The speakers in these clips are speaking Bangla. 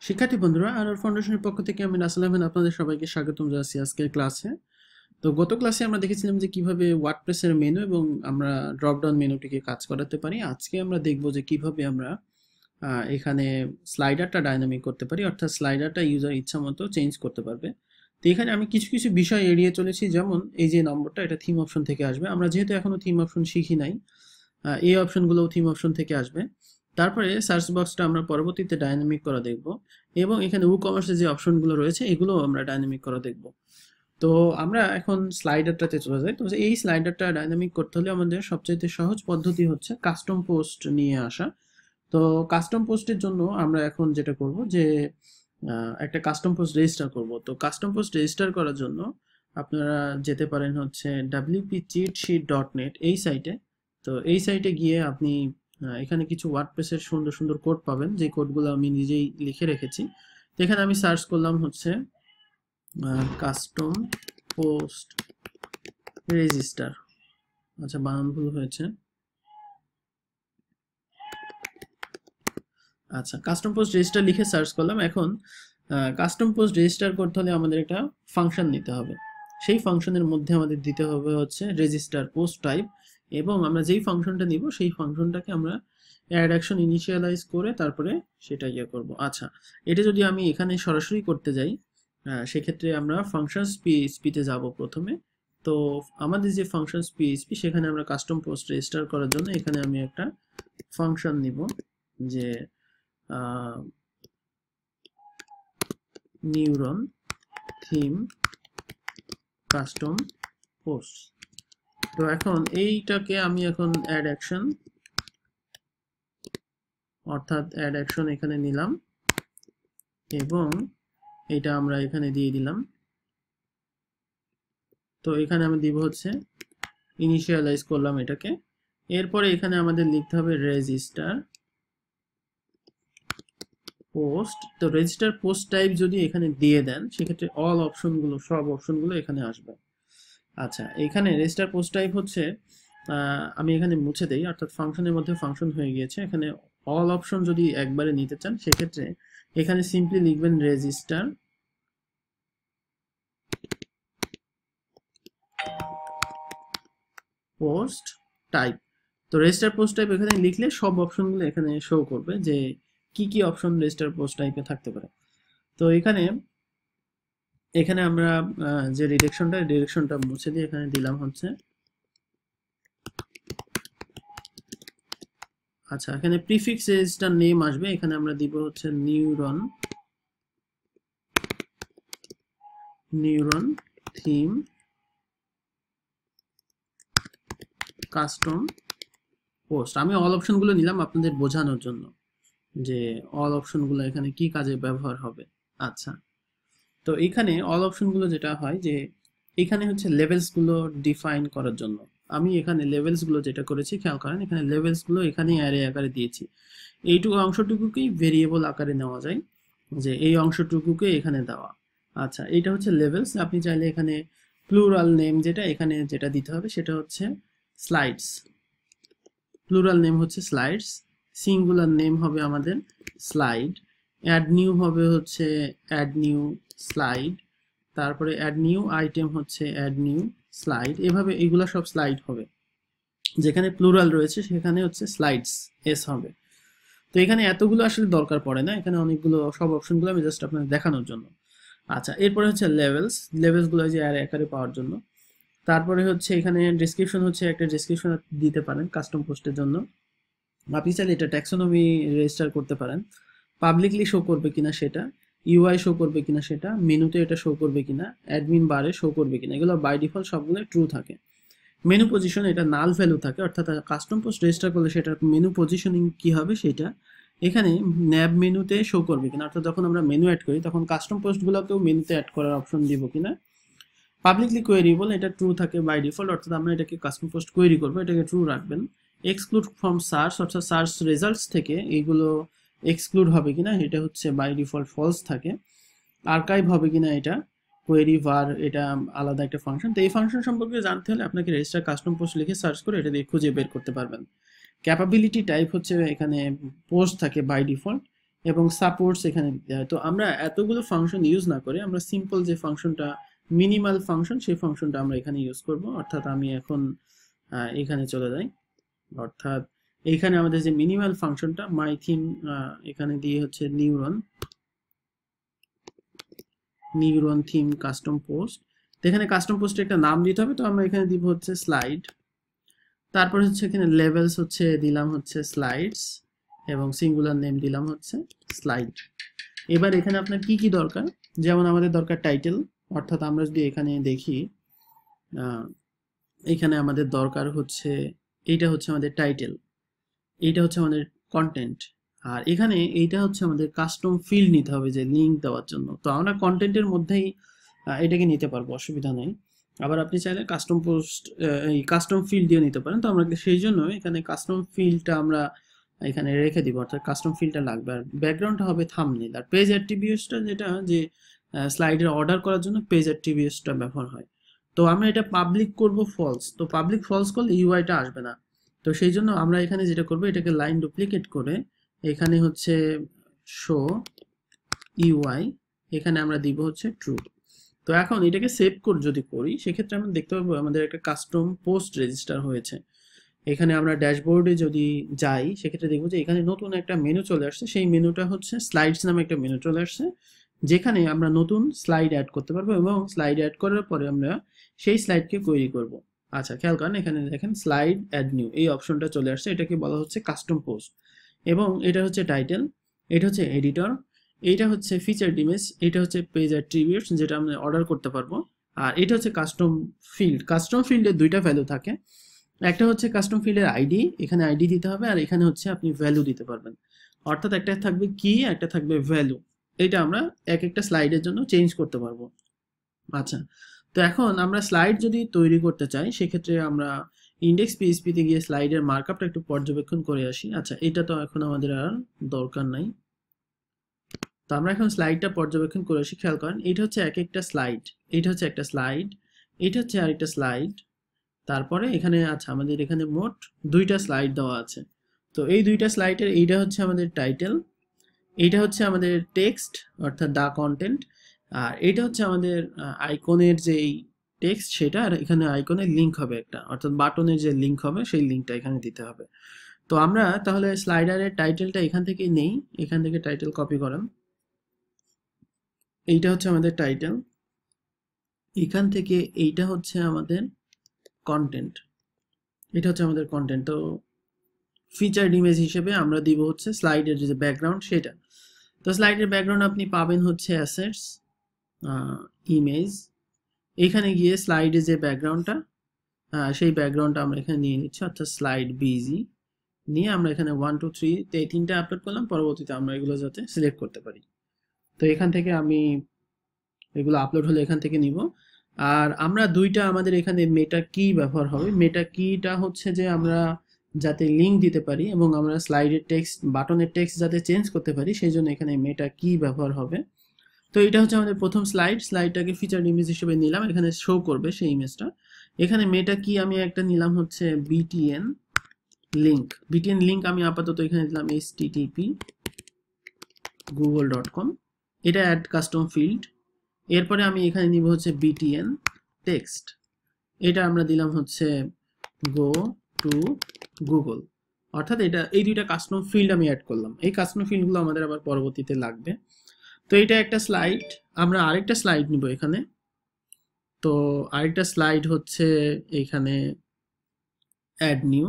শিক্ষার্থী বন্ধুরা, আর ফাউন্ডেশনের পক্ষ থেকে আমি রাসেল আহমেদ আপনাদের সবাইকে স্বাগতম জানাচ্ছি আজকের ক্লাসে। তো গত ক্লাসে আমরা দেখেছিলাম যে কিভাবে ওয়ার্ডপ্রেসের মেনু এবং আমরা ড্রপডাউন মেনুটিকে কাজ করাতে পারি। আজকে আমরা দেখব যে কিভাবে আমরা এখানে স্লাইডারটা ডাইনামিক করতে পারি, অর্থাৎ স্লাইডারটা ইউজার ইচ্ছা মতো চেঞ্জ করতে পারবে। তো এখানে আমি কিছু কিছু বিষয় এড়িয়ে চলেছি, যেমন এই যে নম্বরটা, এটা থিম অপশন থেকে আসবে। আমরা যেহেতু এখনো থিম অপশন শিখি নাই, এই অপশনগুলোও থিম অপশন থেকে আসবে। তারপরে সার্চ বক্সটা আমরা পরবর্তীতে ডাইনামিক করা দেখব, এবং এখানে কমার্সের যে অপশনগুলো রয়েছে এগুলো আমরা ডাইনামিক করা দেখব। তো আমরা এখন স্লাইডারটাতে চলে যাই। তো এই স্লাইডারটা ডাইনামিক করতে হলে আমাদের সবচাইতে সহজ পদ্ধতি হচ্ছে কাস্টম পোস্ট নিয়ে আসা। তো কাস্টম পোস্টের জন্য আমরা এখন যেটা করব যে একটা কাস্টম পোস্ট রেজিস্টার করব। তো কাস্টম পোস্ট রেজিস্টার করার জন্য আপনারা যেতে পারেন হচ্ছে wp-cheatsheet.net এই সাইটে। তো এই সাইটে গিয়ে আপনি এখানে কিছু ওয়ার্ডপ্রেসের সুন্দর সুন্দর কোড পাবেন, যে কোডগুলো আমি নিজেই লিখে রেখেছি। তো এখানে আমি সার্চ করলাম হচ্ছে কাস্টম পোস্ট রেজিস্টার। আচ্ছা, বানান ভুল হয়েছে। আচ্ছা, কাস্টম পোস্ট রেজিস্টার লিখে সার্চ করলাম। এখন কাস্টম পোস্ট রেজিস্টার করতে হলে আমাদের একটা ফাংশন নিতে হবে। সেই ফাংশনের মধ্যে আমাদের দিতে হবে হচ্ছে রেজিস্টার পোস্ট টাইপ, এবং আমরা যেই ফাংশনটা নিব সেই ফাংশনটাকে আমরা অ্যাড অ্যাকশন ইনিশিয়ালাইজ করে তারপরে সেটা করব। আচ্ছা, এটা যদি আমি এখানে সরাসরি করতে যাই, সেক্ষেত্রে আমরা ফাংশন পিএইচপিতে যাব প্রথমে। তো আমাদের যে ফাংশন পিএইচপি, সেখানে আমরা কাস্টম পোস্ট রেজিস্টার করার জন্য এখানে আমি একটা ফাংশন নিব, যে নিউরন থিম কাস্টম পোস্ট। তো এখন এইটাকে আমি এখন অ্যাড অ্যাকশন, অর্থাৎ অ্যাড অ্যাকশন এখানে নিলাম, এবং এটা আমরা এখানে দিয়ে দিলাম। তো এখানে আমি দিব হচ্ছে ইনিশিয়ালাইজ করলাম এটাকে। এরপরে এখানে আমাদের লিখতে হবে রেজিস্টার পোস্ট। তো রেজিস্টার পোস্ট টাইপ যদি এখানে দিয়ে দেন, সেক্ষেত্রে অল অপশনগুলো, সব অপশনগুলো এখানে আসবে। আচ্ছা, এখানে রেজিস্টার পোস্ট টাইপ হচ্ছে, আমি এখানে মুছে দেই, অর্থাৎ ফাংশনের মধ্যে ফাংশন হয়ে গিয়েছে। এখানে অল অপশন যদি একবারে নিতে চান, সেক্ষেত্রে এখানে সিম্পলি লিখবেন রেজিস্টার পোস্ট টাইপ। তো রেজিস্টার পোস্ট টাইপ এখানে লিখলে সব অপশনগুলো এখানে শো করবে, যে কি কি অপশন রেজিস্টার পোস্ট টাইপে থাকতে পারে। তো এখানে এখানে আমরা যে ডিরেকশনটা মুছে দিয়ে এখানে দিলাম হচ্ছে, আচ্ছা, এখানে প্রিফিক্স রেজিস্টার নেম আসবে। এখানে আমরা দিব হচ্ছে নিউরন থিম কাস্টম পোস্ট। আমি অল অপশনগুলো নিলাম আপনাদের বোঝানোর জন্য, যে অল অপশনগুলো এখানে কি কাজে ব্যবহার হবে। আচ্ছা, তো এখানে অল অপশনগুলো যেটা হয়, যে এখানে হচ্ছে লেভেলসগুলো ডিফাইন করার জন্য আমি এখানে লেভেলসগুলো যেটা করেছি, খেয়াল করেন, এখানে লেভেলসগুলো এখানে অ্যারে আকারে দিয়েছি। এইটুকু অংশটুকুকেই ভেরিয়েবল আকারে নেওয়া যায়, যে এই অংশটুকুকে এখানে দেওয়া। আচ্ছা, এটা হচ্ছে লেভেলস। আপনি চাইলে এখানে প্লুরাল নেম যেটা এখানে যেটা দিতে হবে, সেটা হচ্ছে স্লাইডস। প্লুরাল নেম হচ্ছে স্লাইডস, সিঙ্গুলার নেম হবে আমাদের স্লাইড। অ্যাড নিউ হবে হচ্ছে অ্যাড নিউ স্লাইড, তারপরে অ্যাড নিউ আইটেম হচ্ছে অ্যাড নিউ স্লাইড। এভাবে এগুলো সব স্লাইড হবে। যেখানে প্লুরাল রয়েছে সেখানে হচ্ছে স্লাইডস এস হবে। তো এখানে এতগুলো আসলে দরকার পড়ে না, এখানে অনেকগুলো, সব অপশনগুলো আমি জাস্ট আপনাদের দেখানোর জন্য। আচ্ছা, এরপরে হচ্ছে লেভেলসগুলো যে অ্যারে আকারে পাওয়ার জন্য। তারপরে হচ্ছে এখানে ডেসক্রিপশন হচ্ছে, একটা ডেসক্রিপশন দিতে পারেন কাস্টম পোস্টের জন্য। আপনি চাইলে এটা ট্যাক্সোনমি রেজিস্টার করতে পারেন, পাবলিকলি শো করবে কিনা সেটা, ইউআই শো করবে কিনা সেটা, মেনুতে এটা শো করবে কিনা, অ্যাডমিন বারে শো করবে কিনা, এগুলো বাই ডিফল্ট সবগুলো ট্রু থাকে। মেনু পজিশন এটা নাল ভ্যালু থাকে, অর্থাৎ কাস্টম পোস্ট রেজিস্টার করলে সেটার মেনু পজিশনিং কি হবে সেটা এখানে ন্যাব মেনুতে শো করবে কিনা, অর্থাৎ যখন আমরা মেনু অ্যাড করি তখন কাস্টম পোস্টগুলোকেও মেনুতে অ্যাড করার অপশন দিব কিনা। পাবলিকলি কোয়েরিবল এটা ট্রু থাকে বাই ডিফল্ট, অর্থাৎ আমরা এটাকে কাস্টম পোস্ট কোয়েরি করবো, এটাকে ট্রু রাখবেন। এক্সক্লুড ফ্রম সার্চ, অর্থাৎ সার্চ রেজাল্টস থেকে এইগুলো এক্সক্লুড হবে কিনা, এটা হচ্ছে বাই ডিফল্ট ফলস থাকে। আর্কাইভ হবে কিনা, এটা কোয়েরি var, এটা আলাদা একটা ফাংশন। তো এই ফাংশন সম্পর্কে জানতে হলে আপনাকে রেজিস্টার কাস্টম পোস্ট লিখে সার্চ করে এটা দিয়ে খুঁজে বের করতে পারবেন। ক্যাপাবিলিটি টাইপ হচ্ছে এখানে পোস্ট থাকে বাই ডিফল্ট, এবং সাপোর্টস এখানে দিতে হয়। তো আমরা এতগুলো ফাংশন ইউজ না করে আমরা সিম্পল যে ফাংশনটা মিনিমাল ফাংশন সেই ফাংশনটা আমরা এখানে ইউজ করব। অর্থাৎ আমি এখন এখানে চলে যাই, অর্থাৎ এইখানে আমাদের যে মিনিমাল ফাংশনটা মাই থিম এখানে দিয়ে হচ্ছে নিউরন থিম কাস্টম পোস্ট। তো এখানে কাস্টম পোস্টে একটা নাম দিতে হবে, তো আমরা এখানে দিব হচ্ছে স্লাইড। তারপর হচ্ছে এখানে লেভেলস হচ্ছে দিলাম হচ্ছে স্লাইডস এবং সিঙ্গুলার নেম দিলাম হচ্ছে স্লাইড। এবার এখানে আপনার কি কি দরকার, যেমন আমাদের দরকার টাইটেল, অর্থাৎ আমরা যদি এখানে দেখি এখানে আমাদের দরকার হচ্ছে এইটা হচ্ছে আমাদের টাইটেল, এইটা হচ্ছে আমাদের কন্টেন্ট, আর এখানে এইটা হচ্ছে আমাদের কাস্টম ফিল্ড নিতে হবে যে লিঙ্ক দেওয়ার জন্য। তো আমরা কন্টেন্টের মধ্যেই এটাকে নিতে পারবো, অসুবিধা নেই। আবার আপনি চাইলে কাস্টম পোস্ট এই কাস্টম ফিল্ড দিয়ে নিতে পারেন। তো আমরা সেই জন্য এখানে কাস্টম ফিল্ডটা আমরা এখানে রেখে দিব, অর্থাৎ কাস্টম ফিল্ডটা লাগবে। আর ব্যাকগ্রাউন্ডটা হবে থাম্বনেল। আর পেজ অ্যাট্রিবিউটসটা যেটা যে স্লাইডের অর্ডার করার জন্য পেজ অ্যাট্রিবিউটসটা ব্যবহার হয়। তো আমরা এটা পাবলিক করব ফলস, তো পাবলিক ফলস করলে ইউআইটা আসবে না। তো সেই জন্য আমরা এখানে যেটা করব, এটাকে লাইন ডুপ্লিকেট করে এখানে হচ্ছে শো ইউআই, এখানে আমরা দিব হচ্ছে ট্রু। তো এখন এটাকে সেভ করে যদি করি সেক্ষেত্রে আমরা দেখতে পাবো আমাদের একটা কাস্টম পোস্ট রেজিস্টার হয়েছে। এখানে আমরা ড্যাশবোর্ডে যদি যাই সেক্ষেত্রে দেখবো যে এখানে নতুন একটা মেনু চলে আসছে, সেই মেনুটা হচ্ছে স্লাইডস নামে একটা মেনু চলে আসছে, যেখানে আমরা নতুন স্লাইড অ্যাড করতে পারবো এবং স্লাইড অ্যাড করার পরে আমরা সেই স্লাইডকে কোয়েরি করব। আচ্ছা খেয়াল করেন এখানে দেখেন স্লাইড অ্যাড নিউ এই অপশনটা চলে আসছে, এটাকে বলা হচ্ছে কাস্টম পোস্ট। এবং এটা হচ্ছে টাইটেল, এটা হচ্ছে এডিটর, এইটা হচ্ছে ফিচার্ড ইমেজ, এটা হচ্ছে পেজ অ্যাট্রিবিউটস যেটা আমরা অর্ডার করতে পারবো, আর এটা হচ্ছে কাস্টম ফিল্ড। কাস্টম ফিল্ডে দুইটা ভ্যালু থাকে, একটা হচ্ছে কাস্টম ফিল্ডের আইডি, এখানে আইডি দিতে হবে, আর এখানে হচ্ছে আপনি ভ্যালু দিতে পারবেন। অর্থাৎ একটা থাকবে কি, একটা থাকবে ভ্যালু। এটা আমরা এক একটা স্লাইডের জন্য চেঞ্জ করতে পারবো। আচ্ছা, তো এখন আমরা স্লাইড যদি তৈরি করতে চাই সেক্ষেত্রে আমরা ইন্ডেক্স পিএইচপিতে গিয়ে স্লাইডের মার্কআপটা একটু পর্যবেক্ষণ করে আসি। আচ্ছা, এটা তো এখন আমাদের আর দরকার নাই। তো আমরা এখন স্লাইডটা পর্যবেক্ষণ করে আসি। খেয়াল করেন এটা হচ্ছে এক একটা স্লাইড, এটা হচ্ছে একটা স্লাইড, এটা হচ্ছে আরেকটা স্লাইড। তারপরে এখানে আচ্ছা আমাদের এখানে মোট দুইটা স্লাইড দেওয়া আছে। তো এই দুইটা স্লাইডের এইটা হচ্ছে আমাদের টাইটেল, এইটা হচ্ছে আমাদের টেক্সট অর্থাৎ দা কন্টেন্ট, আর এইটা হচ্ছে আমাদের আইকনের যেই টেক্সট সেটা, আর এখানে আইকনের লিঙ্ক হবে একটা, অর্থাৎ বাটনের যে লিঙ্ক হবে সেই লিঙ্কটা এখানে দিতে হবে। তো আমরা তাহলে স্লাইডারের টাইটেলটা এখান থেকে নেই, এখান থেকে টাইটেল কপি করান, এইটা হচ্ছে আমাদের টাইটেল, এখান থেকে এইটা হচ্ছে আমাদের কন্টেন্ট, এটা হচ্ছে আমাদের কন্টেন্ট। তো ফিচার্ড ইমেজ হিসেবে আমরা দিব হচ্ছে স্লাইডের যে ব্যাকগ্রাউন্ড সেটা। তো স্লাইডের ব্যাকগ্রাউন্ড আপনি পাবেন হচ্ছে অ্যাসেটস ইমেজ, এখানে গিয়ে স্লাইডে যে ব্যাকগ্রাউন্ডটা সেই ব্যাকগ্রাউন্ডটা আমরা এখানে নিয়ে নিচ্ছি, অর্থাৎ স্লাইড বিজি নিয়ে আমরা এখানে 1 2 3 এই তিনটা আপলোড করলাম, পরবর্তীতে আমরা এগুলো যাতে সিলেক্ট করতে পারি। তো এখান থেকে আমি এগুলো আপলোড হলে এখান থেকে নিব। আর আমরা দুইটা আমাদের এখানে মেটা কি ব্যবহার হবে, মেটা কিটা হচ্ছে যে আমরা যাতে লিঙ্ক দিতে পারি এবং আমরা স্লাইডের টেক্সট বাটনের টেক্সট যাতে চেঞ্জ করতে পারি সেই জন্য এখানে মেটা কি ব্যবহার হবে। তো এটা হচ্ছে আমাদের প্রথম স্লাইডটাকে ফিচার ইমেজ হিসেবে নিলাম, এখানে শো করবে সেই ইমেজটা। এখানে মেটা কি আমি একটা নিলাম হচ্ছে বিটিএন লিঙ্ক, আমি আপাতত এখানে দিলাম http google.com, এটা অ্যাড কাস্টম ফিল্ড। এরপরে আমি এখানে নিব হচ্ছে বিটিএন টেক্সট, এটা আমরা দিলাম হচ্ছে গো টু গুগল। অর্থাৎ এটা এই দুইটা কাস্টম ফিল্ড আমি অ্যাড করলাম, এই কাস্টম ফিল্ডগুলো আমাদের আবার পরবর্তীতে লাগবে। তো এটা একটা স্লাইড, আমরা আরেকটা স্লাইড নিব এখানে। তো আরেকটা স্লাইড হচ্ছে এখানে অ্যাড নিউ,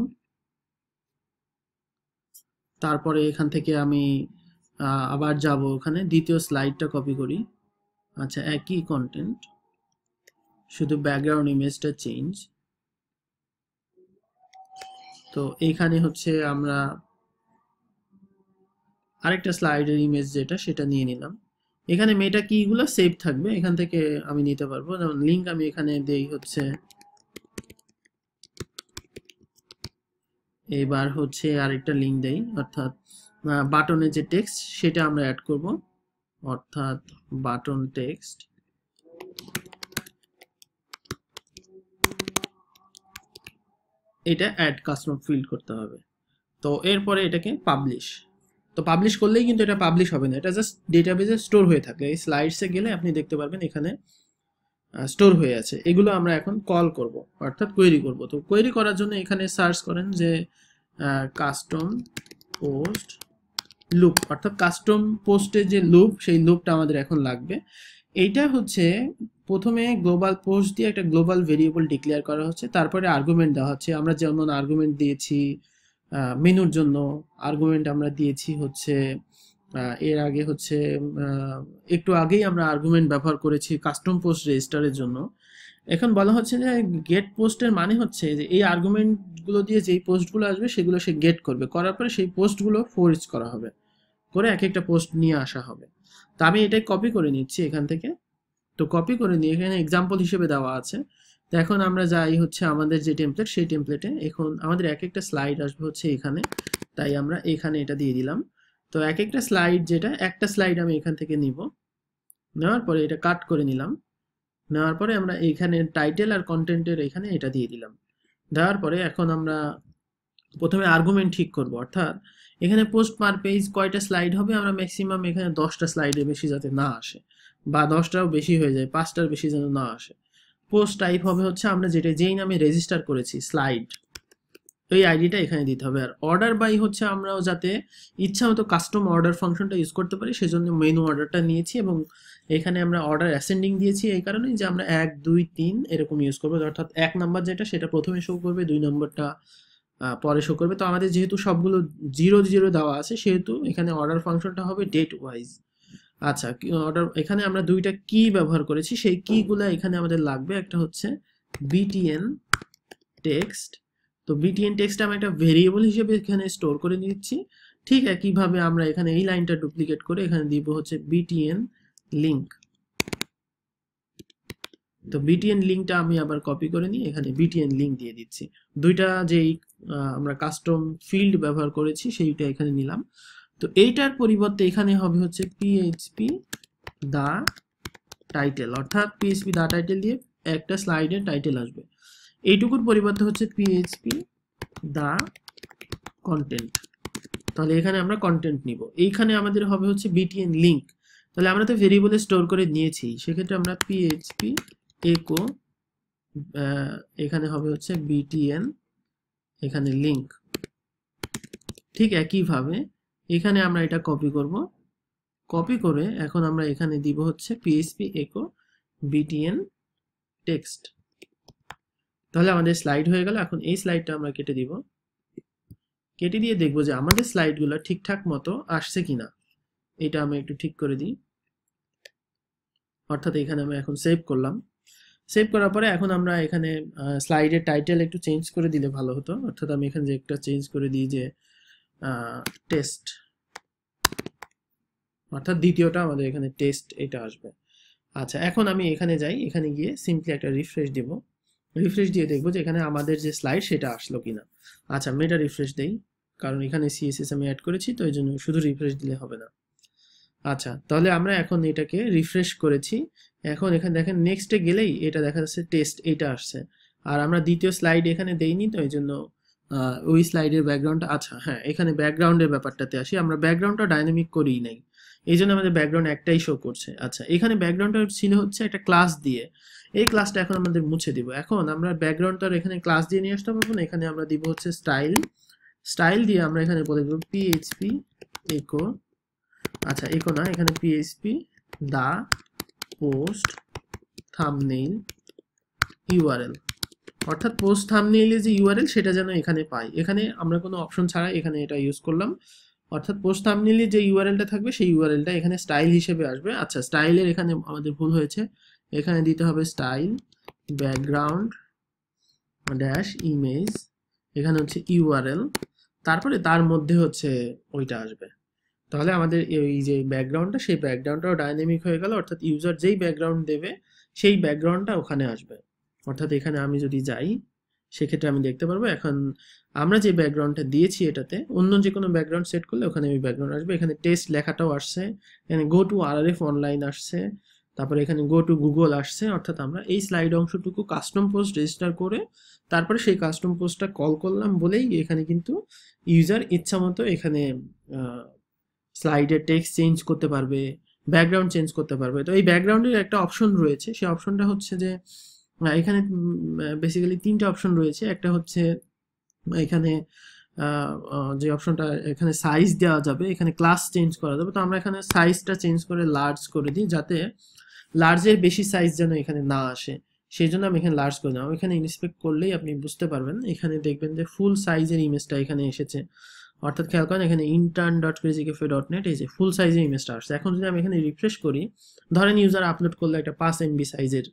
তারপরে এখান থেকে আমি আবার যাব ওখানে দ্বিতীয় স্লাইডটা কপি করি। আচ্ছা একই কন্টেন্ট, শুধু ব্যাকগ্রাউন্ড ইমেজটা চেঞ্জ। তো এইখানে হচ্ছে আমরা আরেকটা স্লাইডের ইমেজ যেটা সেটা নিয়ে নিলাম, এখানে মেটা কিগুলো সেভ থাকবে, এখান থেকে আমি নিতে পারবো। যেমন লিঙ্ক আমি এখানে দেই হচ্ছে, এবার হচ্ছে আরেকটা লিঙ্ক দেই, অর্থাৎ বাটনের যে টেক্সট সেটা আমরা অ্যাড করব, অর্থাৎ বাটন টেক্সট, এটা অ্যাড কাস্টম ফিল্ড করতে হবে। তো এরপরে এটাকে পাবলিশ, তো পাবলিশ করলেই কিন্তু এটা পাবলিশ হবে না, এটা জাস্ট ডেটাবেজে স্টোর হয়ে থাকে। এই স্লাইডসে গেলে আপনি দেখতে পারবেন এখানে স্টোর হয়ে আছে। এগুলো আমরা এখন কল করব, অর্থাৎ কোয়েরি করব। তো কোয়েরি করার জন্য এখানে সার্চ করেন যে কাস্টম পোস্ট লুপ, অর্থাৎ কাস্টম পোস্টের যে লুপ, সেই লুপটা আমাদের এখন লাগবে। এইটা হচ্ছে প্রথমে গ্লোবাল পোস্ট দিয়ে একটা গ্লোবাল ভেরিয়েবল ডিক্লেয়ার করা হচ্ছে, তারপরে আর্গুমেন্ট দেওয়া হচ্ছে। আমরা যেমন আর্গুমেন্ট দিয়েছি মেনুর জন্য, আর্গুমেন্ট আমরা দিয়েছি হচ্ছে এর আগে হচ্ছে একটু আগেই আমরা আর্গুমেন্ট ব্যবহার করেছি কাস্টম পোস্ট রেজিস্টারের জন্য। এখন বলা হচ্ছে যে গেট পোস্টের মানে হচ্ছে যে এই আর্গুমেন্টগুলো দিয়ে যেই পোস্টগুলো আসবে সেগুলো সে গেট করবে, করার পরে সেই পোস্টগুলো ফোর্স করা হবে, করে এক একটা পোস্ট নিয়ে আসা হবে। তো আমি এটাই কপি করে নিচ্ছি এখান থেকে। তো কপি করে নিয়ে এখানে এক্সাম্পল হিসেবে দেওয়া আছে। তো এখন আমরা যাই হচ্ছে আমাদের যে টেমপ্লেট, সেই টেমপ্লেটে এখন আমাদের এক একটা স্লাইড আসবে হচ্ছে এখানে, তাই আমরা এখানে এটা দিয়ে দিলাম। তো এক একটা স্লাইড, যেটা একটা স্লাইড আমি এখান থেকে নিব, নেওয়ার পরে এটা কাট করে নিলাম। নেওয়ার পরে আমরা এইখানে টাইটেল আর কন্টেন্টের এখানে এটা দিয়ে দিলাম। দেওয়ার পরে এখন আমরা প্রথমে আর্গুমেন্ট ঠিক করব, অর্থাৎ এখানে পোস্ট পার পেজ কয়টা স্লাইড হবে। আমরা ম্যাক্সিমাম এখানে 10টা স্লাইডের বেশি যাতে না আসে, বা 10টাও বেশি হয়ে যায়, 5টার বেশি যেন না আসে। পোস্ট টাইপ হবে হচ্ছে আমরা যেই নামে রেজিস্টার করেছি স্লাইড, ওই আইডিটা এখানে দিতে হবে। আর অর্ডার বাই হচ্ছে আমরাও যাতে ইচ্ছা মতো কাস্টম অর্ডার ফাংশনটা ইউজ করতে পারি, সেজন্য মেনু অর্ডারটা নিয়েছি, এবং এখানে আমরা অর্ডার অ্যাসেন্ডিং দিয়েছি এই কারণেই যে আমরা 1 2 3 এরকম ইউজ করবো, অর্থাৎ 1 নাম্বার যেটা সেটা প্রথমে শো করবে, 2 নম্বরটা পরে শো করবে। তো আমাদের যেহেতু সবগুলো 0 0 দেওয়া আছে, সেহেতু এখানে অর্ডার ফাংশনটা হবে ডেট ওয়াইজ। আচ্ছা, অর্ডার এখানে আমরা দুইটা কি ব্যবহার করেছি, সেই কিগুলো এখানে আমাদের লাগবে। একটা হচ্ছে btn টেক্সট। তো btn টেক্সট আমি একটা ভেরিয়েবল হিসেবে এখানে স্টোর করে নিচ্ছি। ঠিক একইভাবে আমরা এখানে এই লাইনটা ডুপ্লিকেট করে এখানে দিব হচ্ছে btn লিঙ্ক। তো btn লিঙ্কটা আমি আবার কপি করে নিয়ে এখানে btn লিঙ্ক দিয়ে দিচ্ছি। দুইটা যেই আমরা কাস্টম ফিল্ড ব্যবহার করেছি সেইটা এখানে নিলাম। তো এইটার পরিবর্তে এখানে হবে হচ্ছে php দা টাইটেল, অর্থাৎ php দা টাইটেল দিয়ে একটা স্লাইডের টাইটেল আসবে। এইটুকুর পরিবর্তে হচ্ছে php দা কন্টেন্ট। তাহলে এখানে আমরা কন্টেন্ট নিব। এইখানে আমাদের হবে হচ্ছে btn লিঙ্ক। তাহলে আমরা তো ভেরিয়েবলে স্টোর করে নিয়েছি, সেক্ষেত্রে আমরা php echo এখানে হবে হচ্ছে btn এখানে লিঙ্ক। ঠিক একইভাবে এখানে আমরা এটা কপি করব, কপি করে এখন আমরা এখানে দিব হচ্ছে php echo btn টেক্সট। তাহলে আমাদের স্লাইড হয়ে গেল। এখন এই স্লাইডটা আমরা কেটে দিব, কেটে দিয়ে দেখব যে আমাদের স্লাইডগুলো ঠিকঠাক মতো আসছে কিনা। এটা আমি একটু ঠিক করে দিই, অর্থাৎ এখানে আমি এখন সেভ করলাম। সেভ করার পরে এখন আমরা এখানে স্লাইডের টাইটেল একটু চেঞ্জ করে দিলে ভালো হতো, অর্থাৎ আমি এখানে যে একটা চেঞ্জ করে দিই যে টেস্ট, অর্থাৎ দ্বিতীয়টা আমাদের এখানে টেস্ট এটা আসবে। আচ্ছা, এখন আমি এখানে যাই, এখানে গিয়ে সিম্পলি একটা রিফ্রেশ দিব। রিফ্রেশ দিয়ে দেখবো যে এখানে আমাদের যে স্লাইড সেটা আসলো কিনা। আচ্ছা, আমি এটা রিফ্রেশ দেই, কারণ এখানে সিএসএস আমি অ্যাড করেছি, তো এই জন্য শুধু রিফ্রেশ দিলে হবে না। আচ্ছা, তাহলে আমরা এখন এটাকে রিফ্রেশ করেছি। এখন এখানে দেখেন নেক্সটে গেলেই এটা দেখা যাচ্ছে টেস্ট এটা আসছে। আর আমরা দ্বিতীয় স্লাইড এখানে দেইনি, তো এই জন্য ওই স্লাইডের ব্যাকগ্রাউন্ডটা, আচ্ছা হ্যাঁ, এখানে ব্যাকগ্রাউন্ডের ব্যাপারটাতে আসি। আমরা ব্যাকগ্রাউন্ডটা ডাইনামিক করিই নাই, এই জন্য আমাদের ব্যাকগ্রাউন্ড একটাই শো করছে। আচ্ছা, এখানে ব্যাকগ্রাউন্ডটা ছিল হচ্ছে একটা ক্লাস দিয়ে, এই ক্লাসটা এখন আমাদের মুছে দিব। এখন আমরা ব্যাকগ্রাউন্ডটা এখানে ক্লাস দিয়ে নিয়ে আসতে পারবো না, এখানে আমরা দিব হচ্ছে স্টাইল। স্টাইল দিয়ে আমরা এখানে বলে দেবো php echo, আচ্ছা echo না, এখানে php the post thumbnail URL, অর্থাৎ পোস্ট থাম্বনেইলে যে ইউআরএল সেটা যেন এখানে পাই। এখানে আমরা কোনো অপশন ছাড়া এখানে এটা ইউজ করলাম, অর্থাৎ পোস্ট থাম্বনেইলে যে ইউআরএলটা থাকবে সেই ইউআরএলটা এখানে স্টাইল হিসেবে আসবে। আচ্ছা, স্টাইলের এখানে আমাদের ভুল হয়েছে, এখানে দিতে হবে স্টাইল ব্যাকগ্রাউন্ড ড্যাশ ইমেজ, এখানে হচ্ছে ইউআরএল, তারপরে তার মধ্যে হচ্ছে ওইটা আসবে। তাহলে আমাদের এই যে ব্যাকগ্রাউন্ডটা, সেই ব্যাকগ্রাউন্ডটাও ডাইনামিক হয়ে গেল, অর্থাৎ ইউজার যেই ব্যাকগ্রাউন্ড দেবে সেই ব্যাকগ্রাউন্ডটা ওখানে আসবে। অর্থাৎ এখানে আমি যদি যাই, সেক্ষেত্রে আমি দেখতে পারবো এখন আমরা যে ব্যাকগ্রাউন্ডটা দিয়েছি এটাতে অন্য যে কোনো ব্যাকগ্রাউন্ড সেট করলে ওখানে ওই ব্যাকগ্রাউন্ড আসবে। এখানে টেস্ট লেখাটাও আসছে, এখানে গো টু আরআরএফ অনলাইন আসছে, তারপরে এখানে গো টু গুগল আসছে। অর্থাৎ আমরা এই স্লাইড অংশটুকু কাস্টম পোস্ট রেজিস্টার করে তারপরে সেই কাস্টম পোস্টটা কল করলাম বলেই এখানে কিন্তু ইউজার ইচ্ছা মতো এখানে স্লাইডের টেক্সট চেঞ্জ করতে পারবে, ব্যাকগ্রাউন্ড চেঞ্জ করতে পারবে। তো এই ব্যাকগ্রাউন্ডের একটা অপশন রয়েছে, সেই অপশনটা হচ্ছে যে এখানে বেসিক্যালি 3টা অপশন রয়েছে। একটা হচ্ছে এখানে যে অপশনটা এখানে সাইজ দেওয়া যাবে, এখানে ক্লাস চেঞ্জ করা যাবে। তো আমরা এখানে সাইজটা চেঞ্জ করে লার্জ করে দিই, যাতে লার্জের বেশি সাইজ যেন এখানে না আসে, সেই জন্য আমি এখানে লার্জ করে দিলাম। এখানে ইন্সপেক্ট করলেই আপনি বুঝতে পারবেন, এখানে দেখবেন যে ফুল সাইজের ইমেজটা এখানে এসেছে। অর্থাৎ খেয়াল করেন এখানে intern.crazycafe.net এই যে ফুল সাইজের ইমেজটা আসছে। এখন যদি আমি এখানে রিফ্রেশ করি, ধরেন ইউজার আপলোড করলে একটা 5 MB সাইজের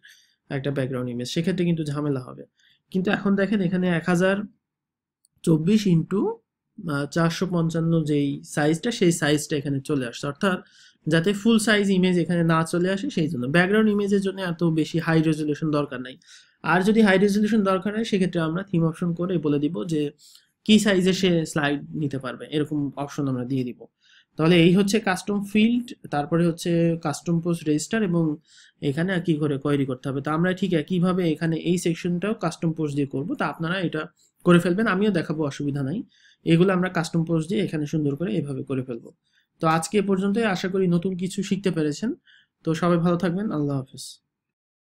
একটা ব্যাকগ্রাউন্ড ইমেজ, সেক্ষেত্রে কিন্তু ঝামেলা হবে। কিন্তু এখন দেখেন এখানে 1024x455 যেই সাইজটা, সেই সাইজটা এখানে চলে আসছে। অর্থাৎ যাতে ফুল সাইজ ইমেজ এখানে না চলে আসে, সেই জন্য ব্যাকগ্রাউন্ড ইমেজের জন্য এত বেশি হাই রেজলিউশন দরকার নাই। আর যদি হাই রেজলিউশন দরকার হয়, সেক্ষেত্রে আমরা থিম অপশন করে বলে দিব যে কি সাইজে সে স্লাইড নিতে পারবে, এরকম অপশন আমরা দিয়ে দিব। তাহলে এই হচ্ছে কাস্টম ফিল্ড, তারপরে হচ্ছে কাস্টম পোস্ট রেজিস্টার, এবং এখানে কি করে কোয়েরি করতে হবে। তো আমরা ঠিক একইভাবে এখানে এই সেকশনটাও কাস্টম পোস্ট দিয়ে করব। তো আপনারা এটা করে ফেলবেন, আমিও দেখাবো, অসুবিধা নাই। এগুলো আমরা কাস্টম পোস্ট দিয়ে এখানে সুন্দর করে এভাবে করে ফেলবো। তো আজকে এ পর্যন্তই, আশা করি নতুন কিছু শিখতে পেরেছেন। তো সবাই ভালো থাকবেন, আল্লাহ হাফেজ।